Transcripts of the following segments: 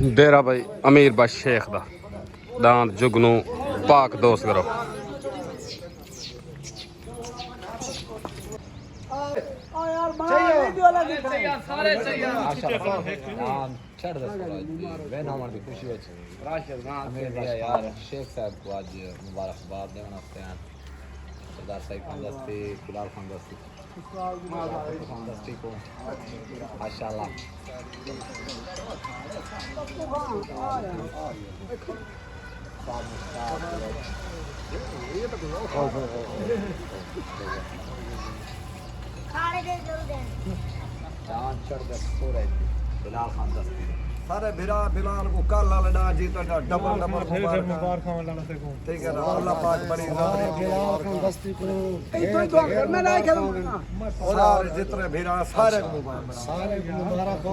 डेरा भाई अमीर बश शेख दा दांत जुगनू पाक दोस्त करो। शेख साहब को आज मुबारकबाद देना सरदार साहिब खान दस्ती बिलाल खान दस्ती खान दस्ती को माशाल्लाह चांद चढ़ दे सो रहे बिलाल खान दस्ती सारे भिरा बिलाल को कल लाल डा जी तो डबल डबल मुबारक लाना से को ठीक है अल्लाह पाक बड़ी बिलाल खान दस्ती को तो घर में नहीं करूं सारे जितने भिरा सारे को मुबारक हो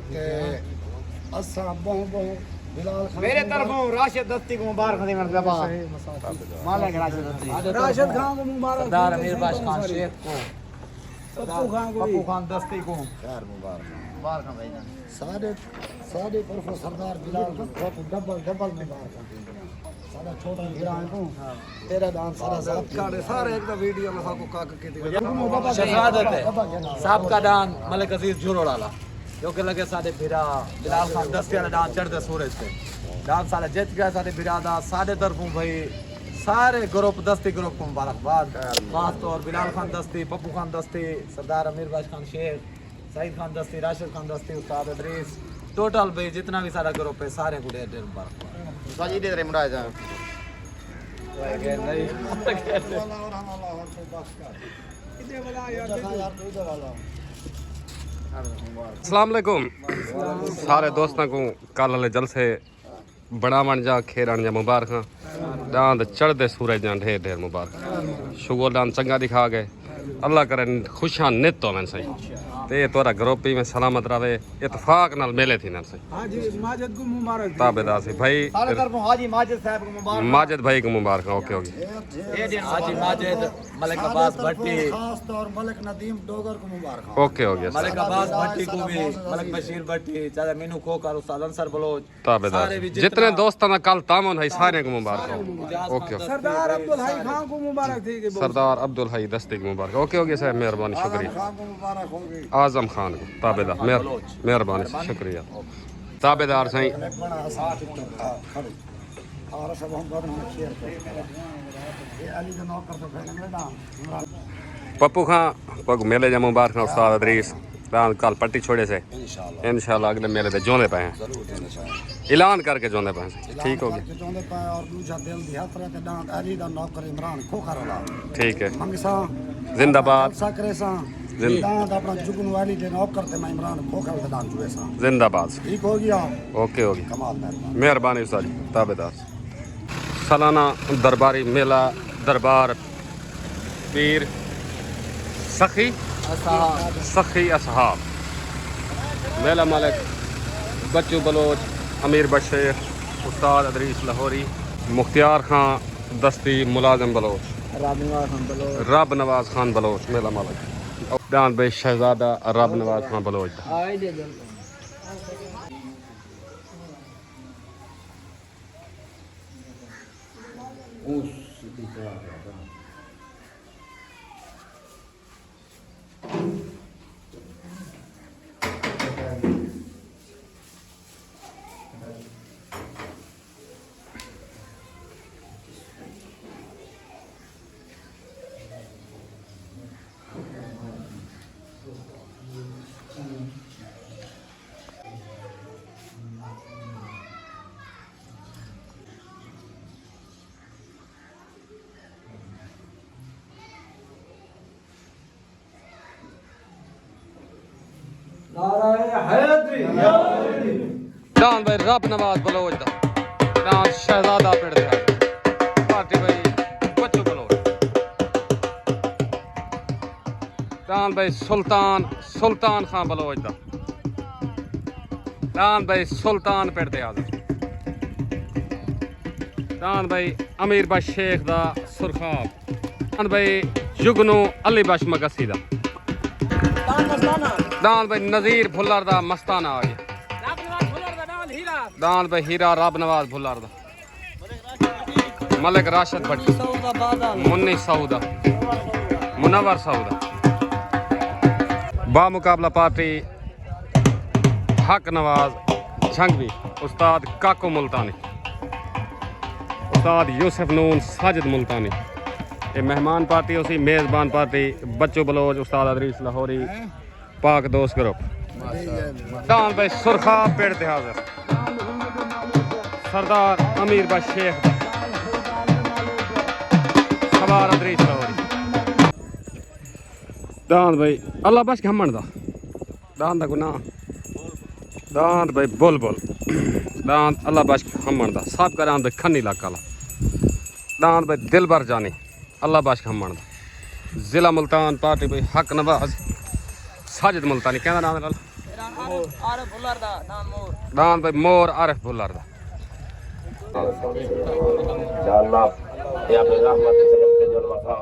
के असा बहुत बिलाल खान मेरे तरफों राशिद दस्ती को मुबारक दी मरतबा मालिक राशिद खान को मुबारक सरदार अमीर बाश खान शेख को पप्पू खान दस्ती को खैर मुबारक मुबारक भाई सारे सारे तरफों सरदार बिलाल को डबल डबल मुबारक सारा छोटा भिरा को तेरा डांस सारा सारे एक तो वीडियो में सबको काक के शहादत है साहब का दान मलिक अजीज जुरोड़ाला जो के लगे सारे भिरा बिलाल खान दस्ती वाला दान चढ़ते सूरज से दान सारे जीत गया सारे बिरादा सारे तरफों भाई सारे ग्रुप दस्ती ग्रुप को मुबारकबाद खास तौर बिलाल खान दस्ती पप्पू खान दस्ती सरदार अमीर बाश खान शेख सईद खान दस्ती राशिद खान दस्ती उस्ताद अदरीस टोटल भाई जितना भी सारा ग्रुप है सारे को ढेर ढेर मुबारकबाद साजी दे रहे मुराद अस्सलाम वालेकुम सारे दोस्तों को कल वाले जलसे बड़ा मन जा खेरण जा मुबारक दांत चढ़ते सूरज जा ढेर ढेर मुबारक शुगर दान चंगा दिखा गए अल्लाह करे खुशा नित हो मैं सही ते तोरा ग्रुप में सलामत रहे इतफाक नाल मेले थी ना सही हाजी माजिद को मुबारक ताबेदार से भाई सारे तरफों हाजी माजिद साहब को मुबारक माजिद भाई को मुबारक ओके ओके हाजी माजिद मलिक अब्बास भट्टी खास तौर मलिक नदीम डोगर को मुबारक ओके ओके मलिक अब्बास भट्टी को भी मलिक बशीर भट्टी चाचा मीनू खोकर उस्ताद अंसर बलोच ताबेदार जितने दोस्तों ना कल तामन है सारे को मुबारक ओके सरदार अब्दुल हाई खान को मुबारक थी सरदार अब्दुल हाई दस्ती को मुबारक ओके ओके साहब मेहरबानी शुक्रिया खान को मुबारक होगी आजम खान को ताबेदार मेहरबानी शुक्रिया ताबेदार साईं और सब हम बाद में शेयर करेंगे ये अली का नौकर तो फैलेंगे ना पप्पू खां पग मेले जा मुबारक उस्ताद अदरीस दान कल पट्टी छोड़े से इंशाल्लाह अगले मेले ते जोंदे पे हैं ऐलान करके जोंदे पे ठीक हो गया जोंदे पे और दूसरा दिल दी यात्रा ते दांत अली दा नौकर इमरान खोखर वाला ठीक है मंगसा जिंदाबाद सकरे सा दांत अपना जुगन वाली दे नौकर ते मैं इमरान खोखर दा दांत जुए सा जिंदाबाद ठीक हो गया ओके ओके कमाल मेहरबानी उस्ताद जी ताबेदार सालाना दरबारी मेला दरबार पीर सखी असहाब मेला मालिक बच्चू बलोच अमीर बशीर उस्ताद अदरीस लाहौरी मुख्तियार खां दस्ती मुलाजिम बलोच रब नवाज खान बलोच मेला मालिक दान भाई शहजादा रब नवाज खान बलोच दान भाई रब नवाज बलोच दा दान शहजादा पिंड दे पार्टी भाई बच्चू बलोच दान भाई सुल्तान खां बलोच दा दान भाई सुल्तान पिंड दे आदम दान भाई अमीर बश शेख दा सुरखाब दान भाई जुगनू अली बश मगसी दा दान भाई नज़ीर फुल्लर दा मस्ताना आ गया दान भाई हीरा रब नवाज भुल्लर दा मलिक राशिद भट्टी मुन्नी सऊदा मुनव्वर सऊदा बा मुकाबला पार्टी हक नवाज झंगवी उस्ताद काको मुल्तानी उस्ताद यूसुफ नून साजिद मुल्तानी ये मेहमान पार्टी उसी मेज़बान पार्टी बच्चू बलोच उस्ताद अदरीस लाहौरी पाक दोस्त ग्रुप दान भाई सुरखा पेड़ ते हाजिर सरदार अमीर भाई शेख सवार अदरीस लाहौरी दान भाई अल्लाह बश घमण दा दान दा गुनाह दान भाई बुलबुल दान अल्लाह बश घमण दा सब का दान भाई खन्नी इलाका ला दान भाई दिलबर जानी अल्लाह बश घमण दा जिला मुल्तान पार्टी भाई हक नवाज साजिद मुल्तानी कहना नाम लाल दान भाई मोर आरिफ भुल्लर दा या अल्लाह या अपनी रहमत से सजन के जोर वफा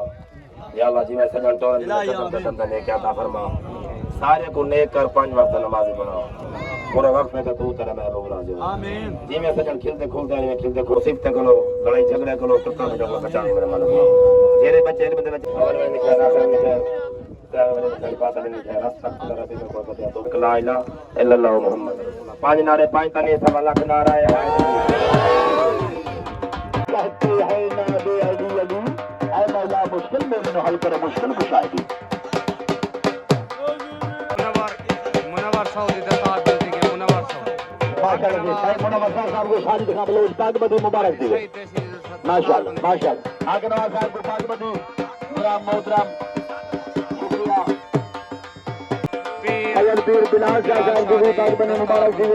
या अल्लाह जी मैं सजन तो ने क्या अता फरमा सारे को नेक कर 5 वक्त नमाज़ी बनाओ पूरे वक्त में तो तू तेरा महबूब राजी आमीन जी मैं सजन खिलते खुलते नहीं खिलते खुशिबते करो लड़ाई झगड़े करो टुकड़ा में जगह बचाने मेरे मन मेरे बच्चे इनमें बच्चे और मैं निकल रहा हूं क्या मेरे बात नहीं है रास्ता तेरा भी को बता तो ला इलाहा इल्लल्लाह मुहम्मद रसूलुल्लाह 5 नारे 5 तने सब लाख नारा है कहते हैं ना बे अली अली ऐ मौला मुश्किल में मैंने हल कर मुश्किल कुशाई मुनव्वर सऊदी दा साथ देते के मुनव्वर सऊदी माशाअल्लाह भाई मुनव्वर साहब को शादी दिखा बोलो उस्ताद बदी मुबारक दी माशाअल्लाह माशाअल्लाह आगे नवाज साहब को पाक बदी मुराम मोहतरम शुक्रिया अयर पीर बिलाल साहब को पाक बदी मुबारक दी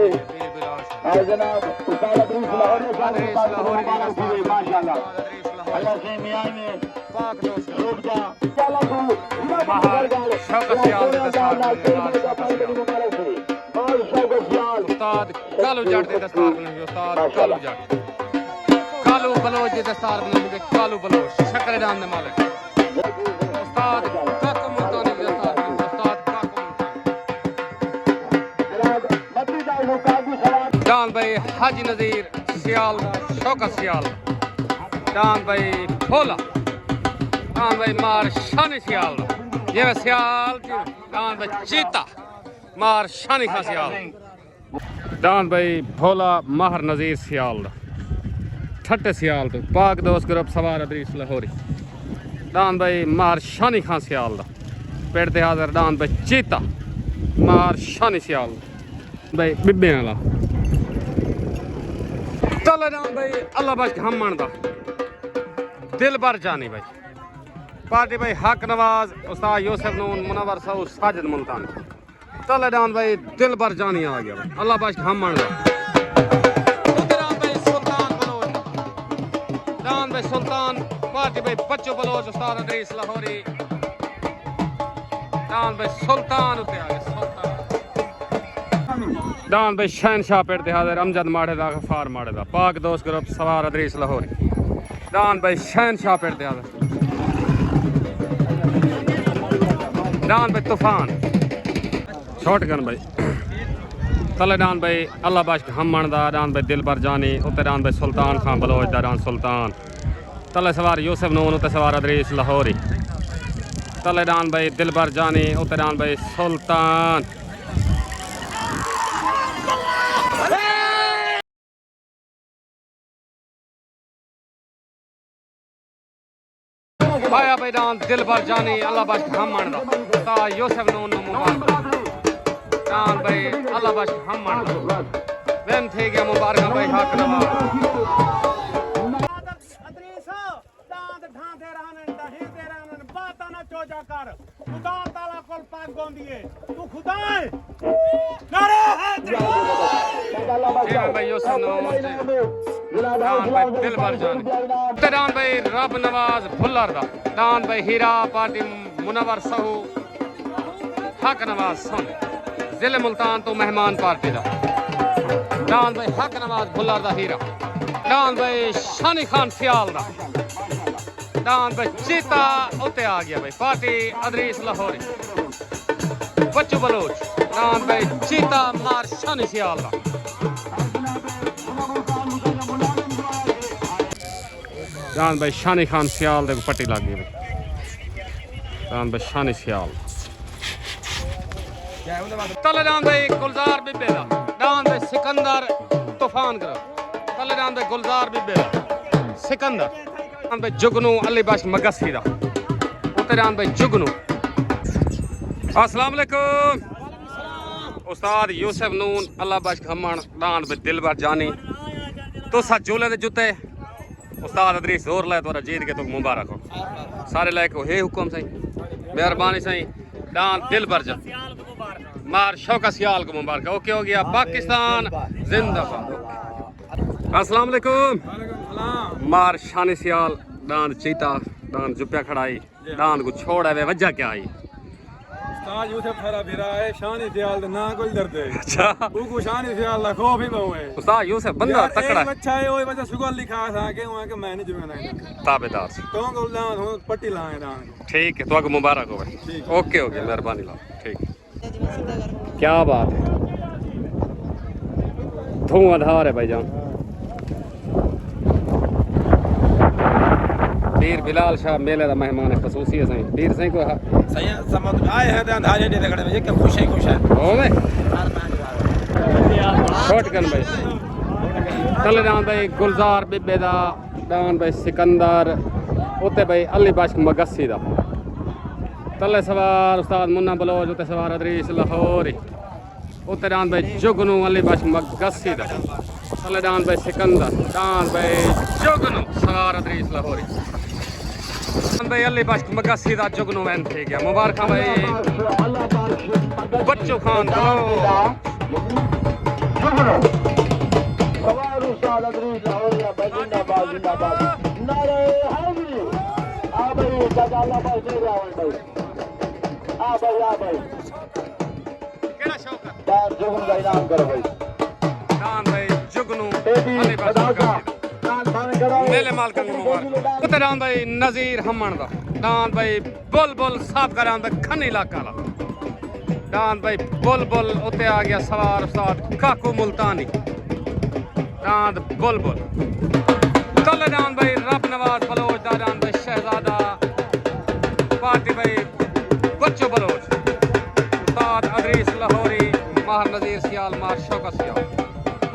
और जनाब उस्ताद अदरीस लाहौरी साहब को पाक बदी मुबारक दी माशाअल्लाह अल्लाह से मियां में पाक दोस्त रुक जा चला तू महार शौकत सियाल दे दस्तार और शौकत सियाल उस्ताद कालू जट दे दस्तार बने उस्ताद कालू जट कालू बलोच दे दस्तार बने कालू बलोच शक्कर दान दे मालिक उस्ताद काको मुल्तानी दे दस्तार बने उस्ताद काको मुल्तानी दान भाई हाजी नज़ीर सियाल शौकत सियाल दान भाई भोला दान भाई मार शानी सियाल ये सियाल दान भाई चीता मार शानी खा सियाल दान भाई भोला माहर नज़ीर सियाल ठट्टे सियाल तो पाक दोस्त ग्रुप सवार अदरीस लाहौरी दान भाई मार शानी खां सियाल पेड़ ते हाजिर दान भाई चीता मार शानी सियाल भाई बिब्बे वाला तले दान भाई अल्लाह बश घमण दा दिल भर जानी भाई पार्टी भाई हक नवाज उस्ताद यूसुफ नून मुनव्वर सऊद साजिद मुल्तानी तले दान भाई दिल भर जानी आ गया भाई अल्लाह बश घमण दा दान भाई सुल्तान पार्टी भाई बच्चू बलोच उस्ताद अदरीस लाहौरी दान भाई सुल्तान उते आ गए सुल्तान दान भाई शहनशाह पेड़ ते हाजिर अमजद माड़े दा गफार माड़े दा पाक दोस्त ग्रुप सवार अदरीस लाहौरी दान भाई शहनशाह पेड़ ते हाजिर दान भाई तूफान छोटगन भाई तले दान भाई अल्लाह बश घमण दा दान भाई दिल भर जानी उते दान भाई सुल्तान खां बलोच दा दान सुल्तान तले सवार यूसुफ नून उते सवार अदरीस लाहौरी तले दान भाई दिल भर जानी उते दान भाई सुल्तान भाया भाई दान दिल भर जानी अल्लाह बश घमण दा ता यूसुफ नून मुबारक दान भाई अल्लाह बश घमण दा वेन थे गया मुबारक भाई हक नवाज चोजा कर खुदा ताला कोल पाक गोंदिए तू खुदा है नारे है भाई यूसुफ नून दान भाई दिल भर जानी दान भाई रब नवाज भुल्लर दा दान भाई हीरा पार्टी मुनव्वर सहू हक नवाज सन जिले मुल्तान तो मेहमान पार्टी दा दान भाई हक नवाज भुल्लर दा हीरा दान भाई शानी खान सियाल दा दान भाई चीता उते आ गया भाई पार्टी अदरीस लाहौरी बच्चू बलोच दान भाई चीता मार शानी सियाल दा दान भाई शानी खान सियाल देखो पट्टी लग गई दान भाई शानी सियाल तले दान भाई गुलजार बिब्बे दा दान भाई सिकंदर तूफान करो तले दान भाई गुलजार बिब्बे दा सिकंदर दान भाई जुगनू अली बख्श मगसी दा उते दान भाई जुगनू अस्सलाम वालेकुम उस्ताद यूसुफ नून अल्लाह बख्श खमण दान भाई दिलबर जानी तो सा झूले दे जुते उस्ताद अदरीस जोर लाए तोरा जीत के तो मुबारक हो सारे लायक हो हे हुक्म सही मेहरबानी सही दान दिल भर जा मार शौका सियाल को मुबारक ओके हो गया पाकिस्तान जिंदाबाद अस्सलाम वालेकुम मार शानी सियाल दान चीता दान जुप्या खड़ाई दान को छोड़ा वे वजह क्या आई उस्ताद यूसुफ थारा भिरा है शानी सियाल दा ना कोई डरदे अच्छा उको शानी सियाल दा खौफ ही बहु है उस्ताद यूसुफ बंदा तकड़ा है अच्छा है ओए वजह सुगल लिखा था के वहां के मैं नहीं जुमेना ताबेदार से तो को लान हो पट्टी लाए दान ठीक है तो आगे मुबारक हो भाई ओके हो गया मेहरबानी ला ठीक क्या बात है धुआंधार है भाईजान पीर बिलाल शाह मेले का मेहमान है खसूसी है सही पीर सही को सही समझ आए हैं अंधारे दे खड़े में कि खुश है हो गए शॉट गन भाई तले दान भाई गुलजार बिब्बे दा दान भाई सिकंदर उते भाई अली बख्श मगसी दा तले सवार उस्ताद मुन्ना बलोच उते सवार अदरीस लाहौरी उते दान भाई जुगनू अली बख्श मगसी दा तले दान भाई सिकंदर दान भाई जुगनू सवार अदरीस लाहौरी दान भाई अली बख्श मगसी दा जुगनू वैन थे गया मुबारक भाई बच्चों खान केड़ा शौक है जुगनू का इनाम करो भाई दान भाई जुगनू अली बख्श मगसी मेले मालकन को मुबारक उते दान भाई नजीर हमण दा दान भाई बुलबुल साफ करां दा खनी इलाका ला दान भाई बुलबुल उते आ गया सवार उस्ताद काकू मुल्तानी दान बुलबुल तले दान भाई रब नवाज बलोच दा दान भाई शहजादा पार्टी भाई बच्चों बलोच उस्ताद अदरीस लाहौरी माहर नजीर सियाल मार शौकत सियाल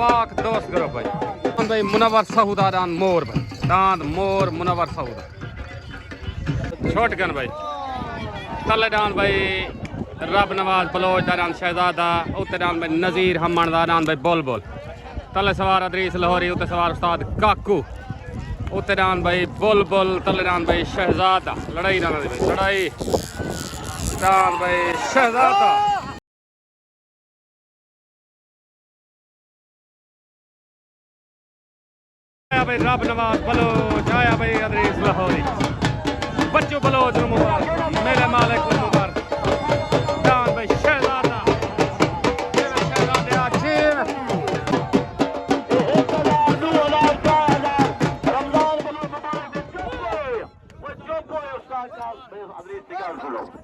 पाक दोस्त ग्रुप भाई दान भाई मुनव्वर सऊदा दान मोर भाई दान मोर मुनव्वर सऊदा छोट गन भाई तले दान भाई रब नवाज बलोच दा दान शहजादा उते दान भाई नजीर हमण दा दान भाई बुलबुल तले सवार अदरीस लाहौरी उते सवार उस्ताद काकू उते दान भाई बुलबुल तले दान भाई शहजादा लड़ाई दान भाई लड़ाई दान भाई शहजादा आया भाई रब नवाज बलोच आया भाई अदरीस लाहौरी बच्चों बलोच मुबारक मेरे मालिक को मुबारक दान भाई शहजादा मेरा शहजादे आज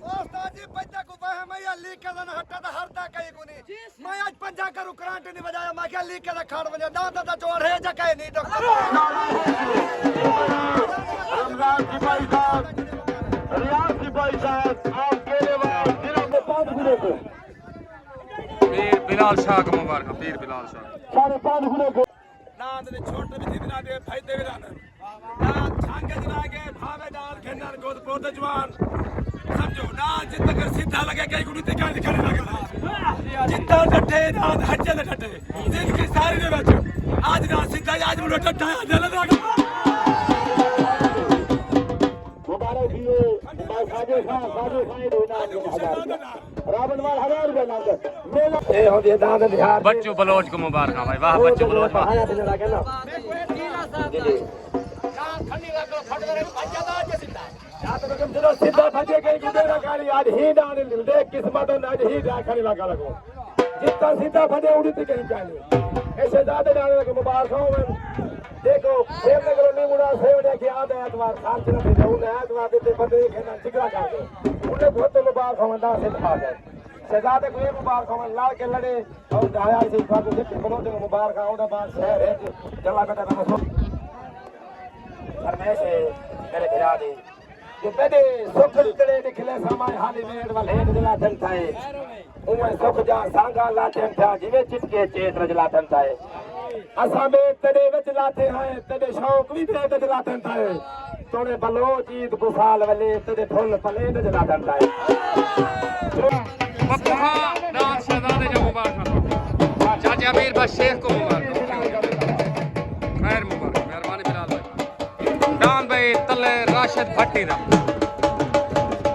उस्ताद जी पंजा को वह मैं लीक के ना हटा दा हरदा कई कोनी मैं आज पंजा करू करंट नहीं बजाया मैं क्या लीक के खाड़ बजा दादा दा जोर है जगह नहीं डॉक्टर रमजान की भाई साहब रियाज की भाई साहब आपके लिए दिनों में 5 गुने को पीर बिलाल शाह को मुबारक पीर बिलाल शाह सारे 5 गुने को नांद ने छोटे भी दिना दे फायदे भी नांद छांगे दिना के भावे डाल खेनर गोद पोते जवान समझो ना जितना कर सीधा लगे कई गुनी ते क्या दिखने लगा जितना डटे ना हट्टे ना डटे जिनकी सारी ने बचो आज ना सीधा आज मुझे डटा जल लगा मुबारक दिए मैं साजे खाए दो ना रावणवाल 1000 रुपए नाम दे मेला ए हो दे दाद ध्यान बच्चों बलोच को मुबारक भाई वाह बच्चों बलोच वाह आया दिन लगा ना सीधा भजे कहीं गुदेरा गाड़ी आज ही डाल दे किस्मत आज ही जाखनी लगा लगो जितना सीधा भजे उड़ी थी कहीं चाहिए ऐसे ज्यादा डालने लगे मुबारक हो मैं देखो सेव ने करो नहीं मुड़ा सेव ने कि आधा एतवार खान चला दे जाऊं ना एतवार देते बंदे खेलना चिकरा कर दे उन्हें बहुत तो मुबारक हो ना से खा गए शहजादे को ये मुबारक हो लाल के लड़े और दया से इस बात को देखते बोलो तो मुबारक हो ना बात शहर है चला बेटा ना फरमाइश है मेरे भिरा दी कि पेदे सुख निकले निकले सामाय हाली मेड़ वाल हेठ जलाथन थाए उमे सुख जा सांगा लाथन था जिवे चिटके चेत रजलाथन थाए असा में तेरे विच लाथे हैं तेरे शौक भी तेरे विच लाथन थाए तोड़े बलोच ईद गुफाल वाले तेरे फुल पले विच लाथन थाए पप्पू खान डांस शहजादे जो मुबारक चाचा अमीर बस शेख को मुबारक खैर मुबारक मेहरबानी बिलाल भाई डान भाई तले राशिद भट्टी दा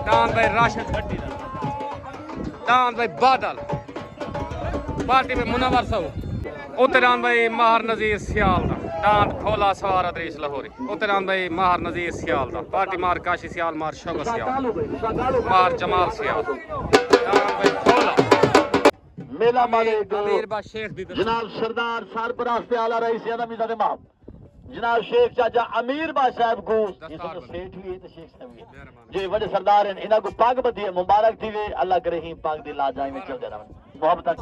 डान भाई राशिद भट्टी दा डान भाई बादल पार्टी में मुनव्वर साहब उते डान भाई माहर नजीर सियाल दा डान खोला सवार अदरीस लाहौरी उते डान भाई माहर नजीर सियाल दा पार्टी मार काशी सियाल मार शौकत सियाल मार जमाल सियाल डान भाई खोला मेला मालिक अमीर बस शेख दी जनाब सरदार सरपरस्त आला रईस मीज़ाद इमाम जनाब शेख चाचा अमीर बा साहब को सेठ हुए तो शेख साहब हुए जे बड़े सरदार हैं इना को पाग बदी मुबारक थी वे अल्लाह करे ही पाग दी लाजाई में चल देना मोहब्बत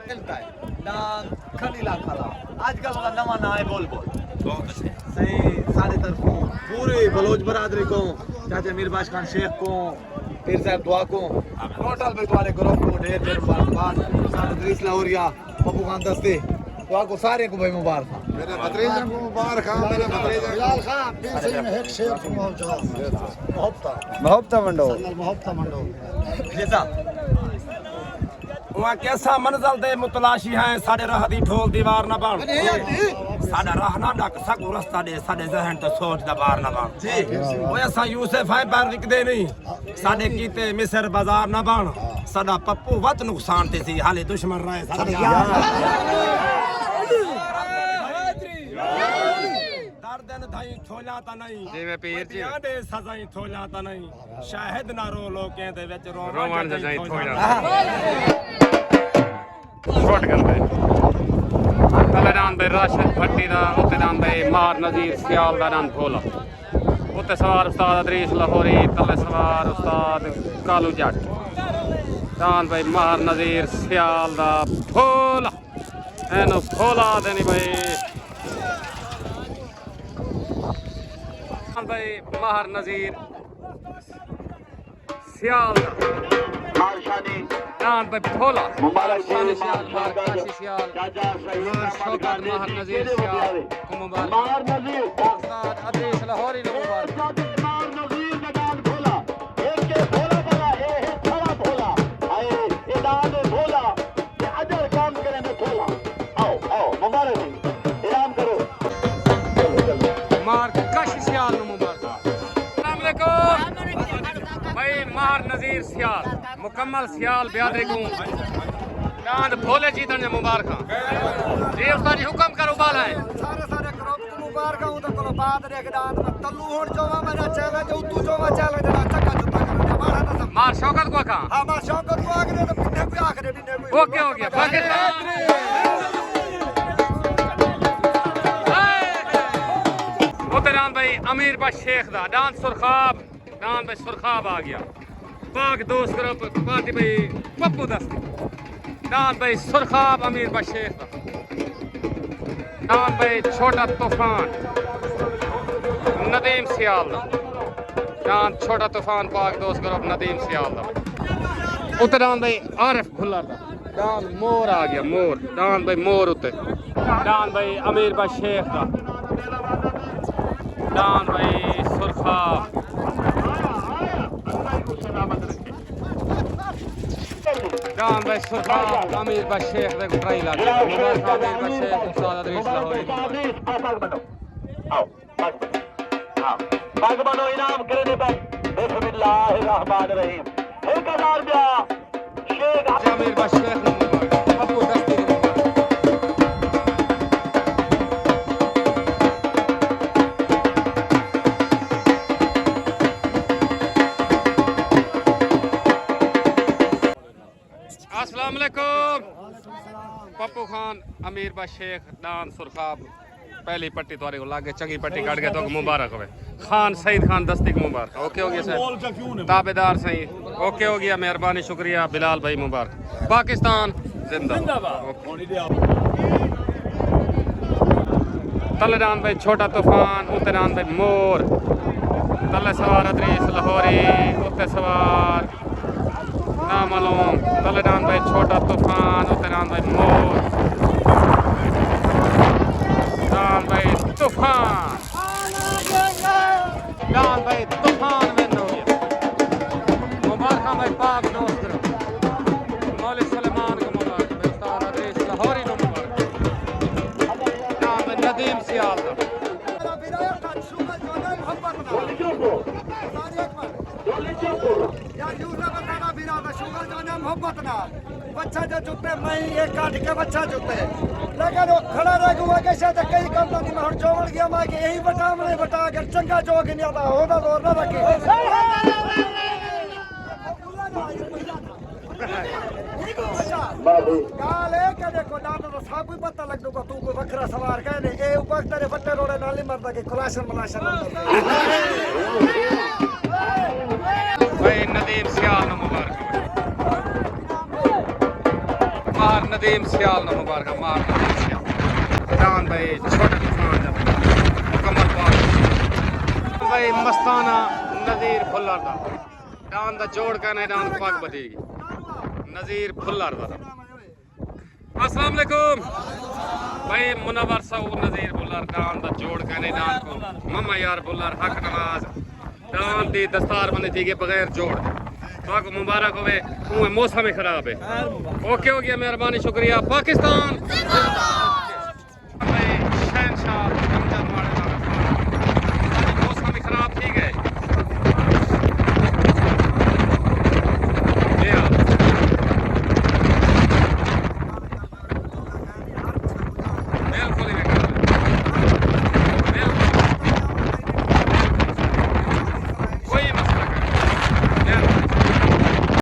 मिलता है नाम खलीला खला आजकल का नवा ना है बोल बहुत अच्छे सही सारे तरफों पूरी बलोच बरादरी को चाचा मीर बाश खान शेख को पीर साहब दुआ को टोटल में तुम्हारे ग्रुप को ढेर ढेर मुबारकबाद सारे अदरीस लाहौरिया पप्पू खान दस्ते दुआ को सारे को भाई मुबारक मेरे भतीजे को मुबारक खां मेरे भतीजे बिलाल खान पीर से एक शेर को मोहब्बत मंडो जैसा वहाँ कैसा मंजल दे मुतलाशी हैं साढ़े राह दी ठोल दीवार न बन साढ़ा राह ना डक सकू रस्ता दे साढ़े जहन तो सोच दा बार न बन वो ऐसा यूसुफ है पैर विकदे नहीं साढ़े कीते मिस्र बाजार न बन साढ़ा पप्पू वत नुकसान ते सी हाले दुश्मन रहे दर्दन धाई छोला ता नहीं जिवें पीर जी दे सजाई छोला ता नहीं शाहिद ना रो लोकें दे विच रोमान जाई थोड़ा शॉट कर दे तले डान भाई राशिद भट्टी दा उते डान भाई मार नजीर सियाल दा डान खोला उते सवार उस्ताद अदरीस लाहौरी तले सवार उस्ताद कालू जट डान भाई मार नजीर सियाल दा खोला एनो खोला देनी भाई डान भाई मार नजीर सियाल डान भाई खोला मुबारक सियाल मार काशी सियाल चाचा मार शौकत माहर नजीर सियाल को मुबारक मार नजीर उस्ताद अदरीस लाहौरी को मुबारक मार नजीर मैदान खोला एक के भोला बना ए खड़ा भोला आए ए दाद भोला ये अजर काम करे में खोला आओ आओ मुबारक इनाम करो मार काशी सियाल को मुबारक अस्सलाम वालेकुम भाई माहर नजीर सियाल मुकम्मल सियाल बियादरी को डांद भोले जीतन ने मुबारक जी उस्ताद जी हुक्म करो बाल है सारे सारे ग्रुप को मुबारक हूं तो कोलो बात रे गडान तल्लू होण जोवा मेरा चैलेंज उतू जोवा चैलेंज ना चक्का जुत्ता करने मारा ना मार शौकत को कहां हां मार शौकत को आखरे तो पिन्ने को आखरे पिन्ने को ओके हो गया पाकिस्तान उतरान भाई अमीर बा शेख दा डांस सुरखाब डांस भाई सुरखाब आ गया पाक दोस्त ग्रुप पार्टी भाई पप्पू दस्ती डांस भाई सुरखाब अमीर बा शेख दा डांस भाई छोटा तूफान नदीम सियाल दा डांस छोटा तूफान पाक दोस्त ग्रुप नदीम सियाल दा उतरान भाई आरिफ खुल्लर दा डांस मोर आ गया मोर डांस भाई मोर उते डांस भाई अमीर बा शेख दा डांस भाई सुरखाब डांस भाई सुरखाब अमीर बा शेख दे ट्राई ला मुबारक अमीर बा शेख उस्ताद अदरीस लाहौरी आओ पाग बनो इनाम करने पर बिस्मिल्लाहिर रहमानिर रहीम एक हजार ब्या शेख अमीर बा शेख ने मुबारक पप्पू दस्ती ने अस्सलाम वालेकुम पप्पू खान अमीर बा शेख डान सुरखाब पहली पट्टी तुम्हारे को लागे चंगी पट्टी काट के तो मुबारक हो खान सईद खान दस्ती को मुबारक ओके हो गया सर ताबेदार सही ओके हो गया मेहरबानी शुक्रिया बिलाल भाई मुबारक पाकिस्तान जिंदाबाद तलडान भाई छोटा तूफान, उतरान भाई मोर, तले सवार अदरीस लाहौरी, उत्ते सवार नामालूम, तलडान भाई छोटा तूफान, उतरान भाई मोर, डान भाई तूफान, डान भाई तूफान में हो गया। मुबारक भाई पाक दोस्त करो, मौलिक सलेमान को मुबारक भाई, उस्ताद अदरीस लाहौरी को मुबारक, डान भाई नदीम सियाल का। बच्चा जो चुपे मैं एक काट के बच्चा चुपे लेकिन वो खड़ा रह गया कैसे तो कई कंपनी में हट जोड़ गया मैं कि यही बटा मैंने बटा कर चंगा जोग नहीं आता होगा तो ना रखे गाल है कि देखो दादा तो सब भी पता लग दूंगा तू को बकरा सवार कहने ए ऊपर तेरे बट्टे रोड़े नाली मरदा के खुलासन मलाशन भाई नदीम सियाल न मुबारक, मार नदीम सियाल न मुबारक, मार नदीम सियाल, डान भाई छोटा तूफान मुकम्मल पाक भाई मस्ताना नज़ीर फुल्लर दा, डान दा जोड़ का नहीं डान पाक बदेगी नज़ीर फुल्लर दा। अस्सलाम वालेकुम भाई मुनव्वर सऊद नज़ीर फुल्लर, डान दा जोड़ का नहीं डान को मम्मा यार फुल्लर हक नवाज, डान दी दस्तार बने थी के बगैर जोड़ तो मुबारक होवे, मौसम खराब है। ओके हो गया, मेहरबानी शुक्रिया। पाकिस्तान शहनशाह मौसम खराब थी गए बिल्कुल